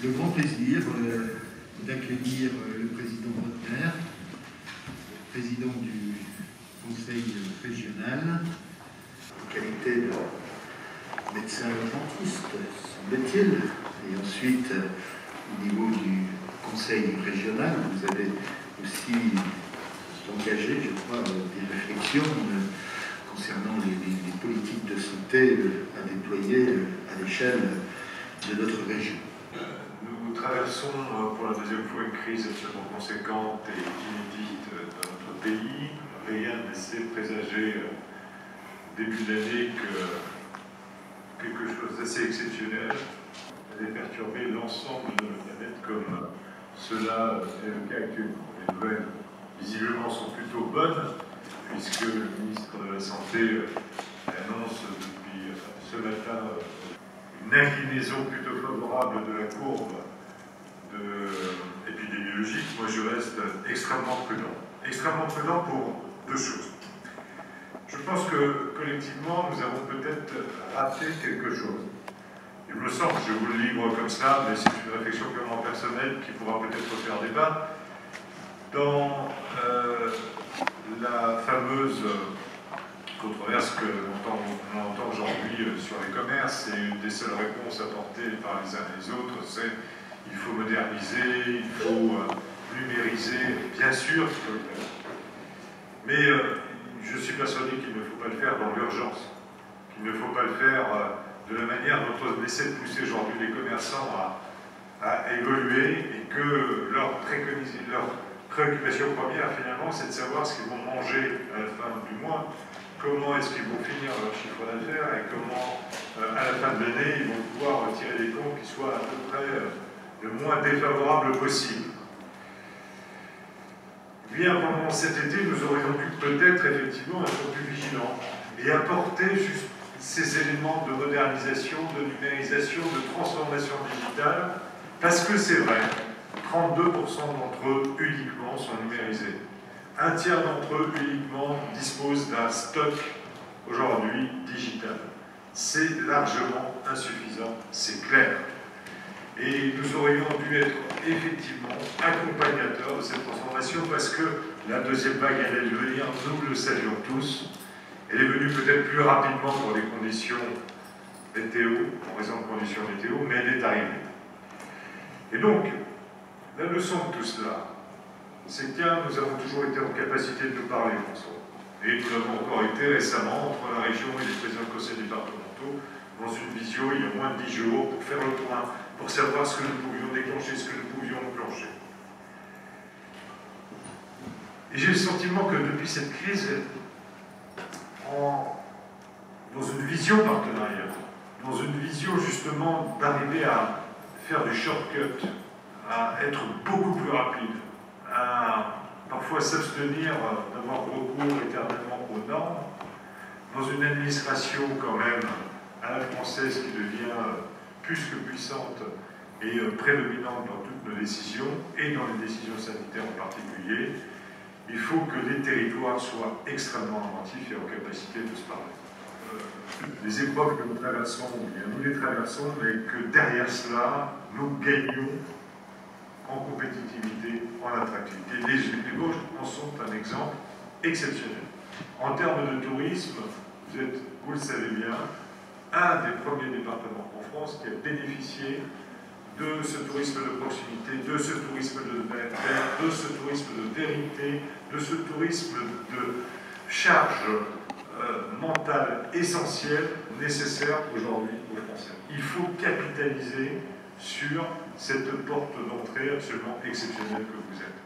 le grand plaisir d'accueillir le président Brotner, président du Conseil régional, en qualité de médecin dentiste, semble-t-il, et ensuite au niveau du Conseil régional, vous avez aussi engagé, je crois, des réflexions concernant les politiques de santé à déployer à l'échelle de notre région. Nous traversons pour la deuxième fois une crise absolument conséquente et inédite dans notre pays. Rien ne laissait présager début d'année que quelque chose d'assez exceptionnel allait perturber l'ensemble de la planète comme cela est le cas actuellement. Les nouvelles, visiblement, sont plutôt bonnes puisque le ministre de la Santé annonce depuis ce matin une inclinaison plutôt favorable de la courbe épidémiologique. Moi, je reste extrêmement prudent. Extrêmement prudent pour deux choses. Je pense que, collectivement, nous avons peut-être raté quelque chose. Il me semble, je vous le livre comme ça, mais c'est une réflexion purement personnelle qui pourra peut-être faire débat. Dans la fameuse controverse que l'on entend aujourd'hui sur les commerces, et une des seules réponses apportées par les uns et les autres, c'est il faut moderniser, il faut numériser, bien sûr qu'il faut le faire. Mais je suis persuadé qu'il ne faut pas le faire dans l'urgence, qu'il ne faut pas le faire de la manière dont on essaie de pousser aujourd'hui les commerçants à évoluer, et que leur préoccupation première, finalement, c'est de savoir ce qu'ils vont manger à la fin du mois, comment est-ce qu'ils vont finir leur chiffre d'affaires, et comment, à la fin de l'année, ils vont pouvoir tirer des comptes qui soient à peu près le moins défavorables possible. Bien, pendant cet été, nous aurions dû peut-être effectivement être plus vigilants et apporter juste ces éléments de modernisation, de numérisation, de transformation digitale, parce que c'est vrai, 32% d'entre eux uniquement sont numérisés. Un tiers d'entre eux uniquement disposent d'un stock aujourd'hui digital. C'est largement insuffisant, c'est clair. Et nous aurions dû être effectivement accompagnateurs de cette transformation, parce que la deuxième vague allait venir, nous le savions tous. Elle est venue peut-être plus rapidement pour des conditions météo, en raison de conditions météo, mais elle est arrivée. Et donc, la leçon de tout cela, c'est que nous avons toujours été en capacité de nous parler, François. Et nous l'avons encore été récemment entre la région et les présidents de conseils départementaux, dans une visio il y a moins de 10 jours, pour faire le point, pour savoir ce que nous pouvions déclencher, ce que nous pouvions enclencher. Et j'ai le sentiment que depuis cette crise, dans une vision partenariale, dans une vision justement d'arriver à faire du shortcut, à être beaucoup plus rapide, à parfois s'abstenir d'avoir recours éternellement aux normes, dans une administration quand même à la française qui devient plus que puissante et prédominante dans toutes nos décisions, et dans les décisions sanitaires en particulier, il faut que les territoires soient extrêmement inventifs et en capacité de se parler. Les épreuves que nous traversons, nous les traversons, mais que derrière cela, nous gagnons en compétitivité, en attractivité. Les Vosges en sont un exemple exceptionnel. En termes de tourisme, vous êtes, vous le savez bien, un des premiers départements en France qui a bénéficié de ce tourisme de proximité, de ce tourisme de vert, de ce tourisme de vérité, de ce tourisme de charge mentale essentielle, nécessaire aujourd'hui aux Français. Il faut capitaliser sur cette porte d'entrée absolument exceptionnelle que vous êtes.